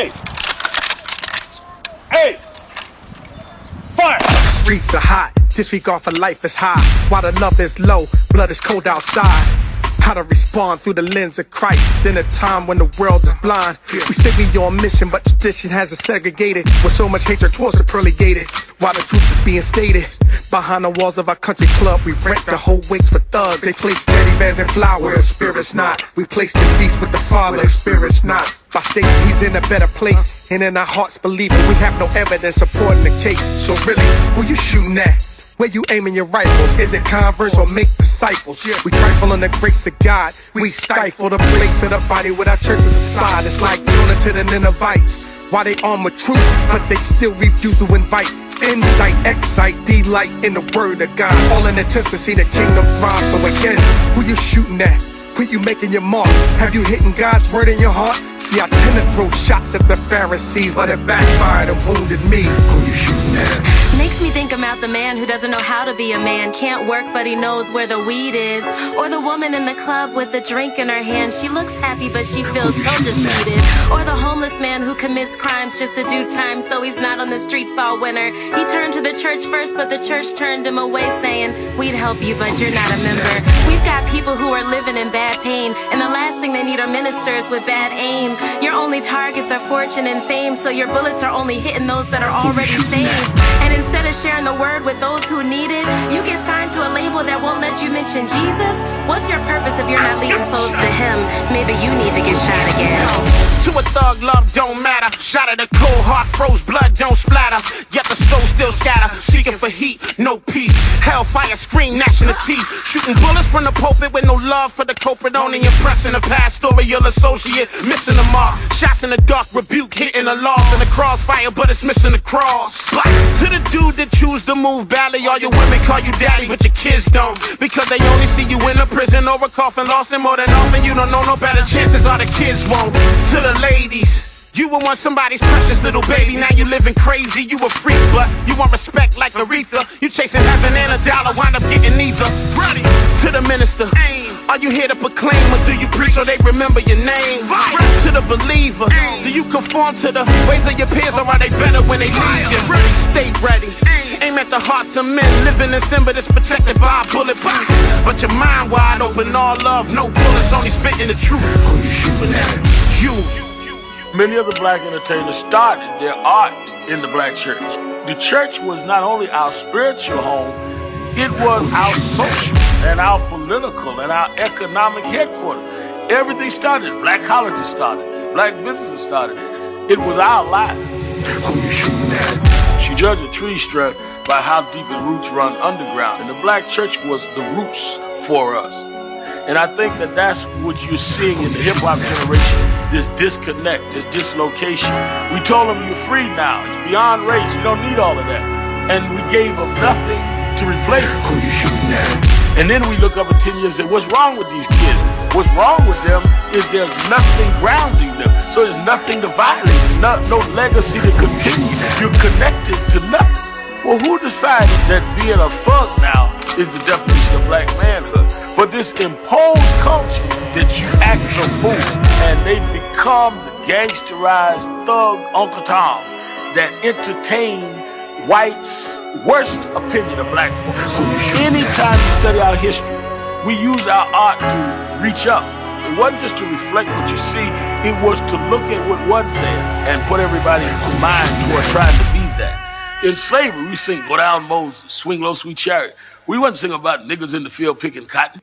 Hey! Hey! Fire! Streets are hot, disregard for life is high. While the love is low, blood is cold outside. How to respond through the lens of Christ in a time when the world is blind. We say we on mission, but tradition has us segregated with so much hatred towards the pearly gated. While the truth is being stated, behind the walls of our country club, we rent the whole wings for thugs. They place teddy bears and flowers, spirits not. We place deceased with the Father, spirits not. By stating he's in a better place, and in our hearts believing we have no evidence supporting the case. So really, who you shooting at? Where you aiming your rifles? Is it Converse or make disciples? We trifle on the grace of God. We stifle the place of the body with our churches aside. It's like Jonah to the Ninevites. Why they arm with truth, but they still refuse to invite insight, excite, delight in the word of God. All in attempts to see the kingdom thrive. So again, who you shooting at? When you making your mark? Have you hitting God's word in your heart? See, I tend to throw shots at the Pharisees, but it backfired and wounded me. Who you shooting at? Makes me think about the man who doesn't know how to be a man. Can't work, but he knows where the weed is. Or the woman in the club with the drink in her hand. She looks happy, but she feels so defeated. Or the homeless man who commits crimes just to do time so he's not on the streets all winter. He turned to the church first, but the church turned him away saying, we'd help you, but you're not a member. We've got people who are living in bad pain, and the last thing they need are ministers with bad aim. Your only targets are fortune and fame, so your bullets are only hitting those that are already saved. And instead of sharing the word with those who need it, you get signed to a label that won't let you mention Jesus. What's your purpose if you're not leading souls to him? Maybe you need to get shot again. To a thug, love don't matter. Shot at a cold heart, froze blood don't splatter. Yet the soul still scatter, seeking for heat, no peace. Hellfire scream, gnashing the teeth. Shooting bullets from the pulpit with no love for the culprit. Only impressing the pastoral associate, missing the mark. Shots in the dark, rebuke hitting the loss in the crossfire, but it's missing the cross. To the dude that choose to move badly, all your women call you daddy, but your kids don't, because they only see you in a prison or a coffin, lost, and more than often you don't know no better. Chances are the kids won't. To the ladies, you were once somebody's precious little baby, now you living crazy. You a freak, but you want respect like Aretha. You chasing heaven and a dollar, wind up getting neither. Ready. To the minister, are you here to proclaim, or do you preach so they remember your name? To the believer, do you conform to the ways of your peers, or are they better when they leave you? Stay ready, aim at the hearts of men living in sin, but it's protected by bulletproof. But your mind wide open, all love, no bullets, only spitting the truth. Who you shooting at? You. Many of the black entertainers started their art in the black church. The church was not only our spiritual home, it was our social and our political and our economic headquarters. Everything started. Black colleges started it. Black businesses started it. It was our life. Who you shooting at? She judged a tree strut by how deep its roots run underground. And the black church was the roots for us. And I think that that's what you're seeing in the hip-hop generation, this disconnect, this dislocation. We told them you're free now. It's beyond race. You don't need all of that. And we gave them nothing to replace it. Who you shooting at? And then we look up in 10 years and say, what's wrong with these kids? What's wrong with them is there's nothing grounding them. So there's nothing to violate, no legacy to continue. You're connected to nothing. Well, who decided that being a thug now is the definition of black manhood? But this imposed culture that you act a fool, and they become the gangsterized thug Uncle Tom that entertain whites' worst opinion of black folks. Anytime you study our history, we use our art to reach up. It wasn't just to reflect what you see, it was to look at what wasn't there and put everybody's mind toward trying to be that. In slavery, we sing, go down Moses, swing low, sweet chariot. We wasn't singing about niggas in the field picking cotton.